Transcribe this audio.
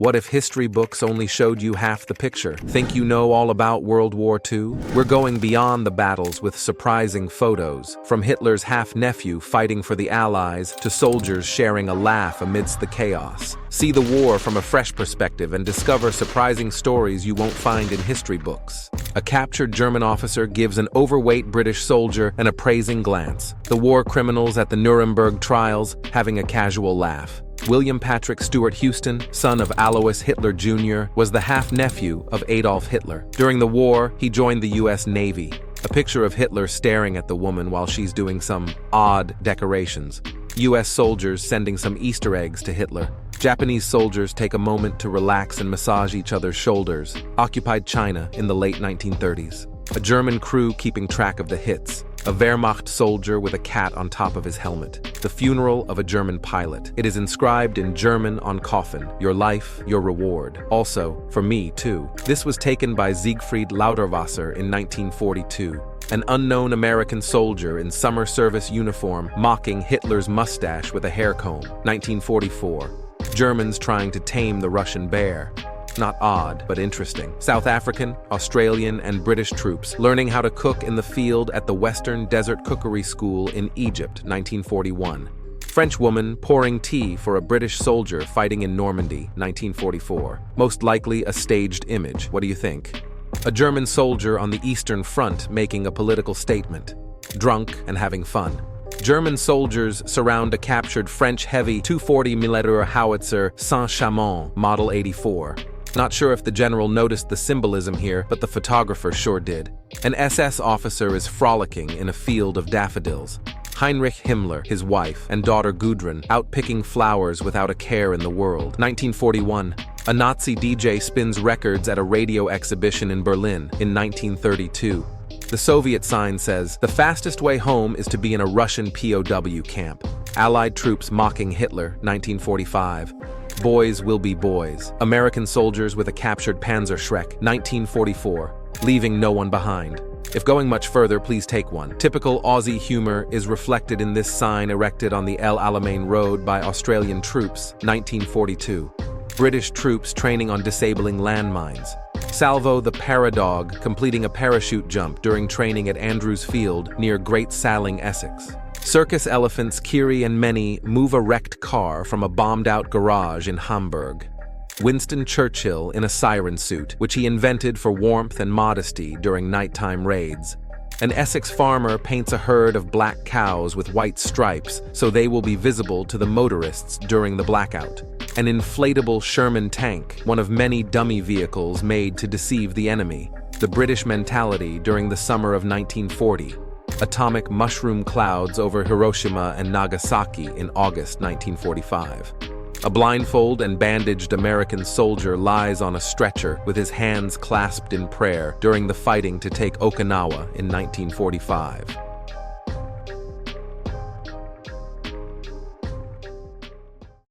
What if history books only showed you half the picture? Think you know all about World War II? We're going beyond the battles with surprising photos, from Hitler's half-nephew fighting for the Allies to soldiers sharing a laugh amidst the chaos. See the war from a fresh perspective and discover surprising stories you won't find in history books. A captured German officer gives an overweight British soldier an appraising glance. The war criminals at the Nuremberg trials having a casual laugh. William Patrick Stewart Houston, son of Alois Hitler Jr., was the half-nephew of Adolf Hitler. During the war, he joined the U.S. Navy. A picture of Hitler staring at the woman while she's doing some odd decorations. U.S. soldiers sending some Easter eggs to Hitler. Japanese soldiers take a moment to relax and massage each other's shoulders. Occupied China in the late 1930s. A German crew keeping track of the hits. A Wehrmacht soldier with a cat on top of his helmet. The funeral of a German pilot. It is inscribed in German on coffin, "Your life, your reward." Also, for me, too. This was taken by Siegfried Lauterwasser in 1942. An unknown American soldier in summer service uniform mocking Hitler's mustache with a hair comb. 1944. Germans trying to tame the Russian bear. Not odd, but interesting. South African, Australian, and British troops learning how to cook in the field at the Western Desert Cookery School in Egypt, 1941. French woman pouring tea for a British soldier fighting in Normandy, 1944. Most likely a staged image. What do you think? A German soldier on the Eastern Front making a political statement. Drunk and having fun. German soldiers surround a captured French heavy 240mm howitzer Saint-Chamond, Model 84. Not sure if the general noticed the symbolism here, but the photographer sure did. An SS officer is frolicking in a field of daffodils. Heinrich Himmler, his wife, and daughter Gudrun out picking flowers without a care in the world. 1941. A Nazi DJ spins records at a radio exhibition in Berlin in 1932. The Soviet sign says, "The fastest way home is to be in a Russian POW camp." Allied troops mocking Hitler, 1945. Boys will be boys. American soldiers with a captured Panzerschreck, 1944, leaving no one behind. If going much further, please take one. Typical Aussie humor is reflected in this sign erected on the El Alamein Road by Australian troops, 1942. British troops training on disabling landmines. Salvo the Paradog completing a parachute jump during training at Andrews Field near Great Salling, Essex. Circus elephants Kiri and Many move a wrecked car from a bombed-out garage in Hamburg. Winston Churchill in a siren suit, which he invented for warmth and modesty during nighttime raids. An Essex farmer paints a herd of black cows with white stripes so they will be visible to the motorists during the blackout. An inflatable Sherman tank, one of many dummy vehicles made to deceive the enemy. The British mentality during the summer of 1940. Atomic mushroom clouds over Hiroshima and Nagasaki in August 1945. A blindfold and bandaged American soldier lies on a stretcher with his hands clasped in prayer during the fighting to take Okinawa in 1945.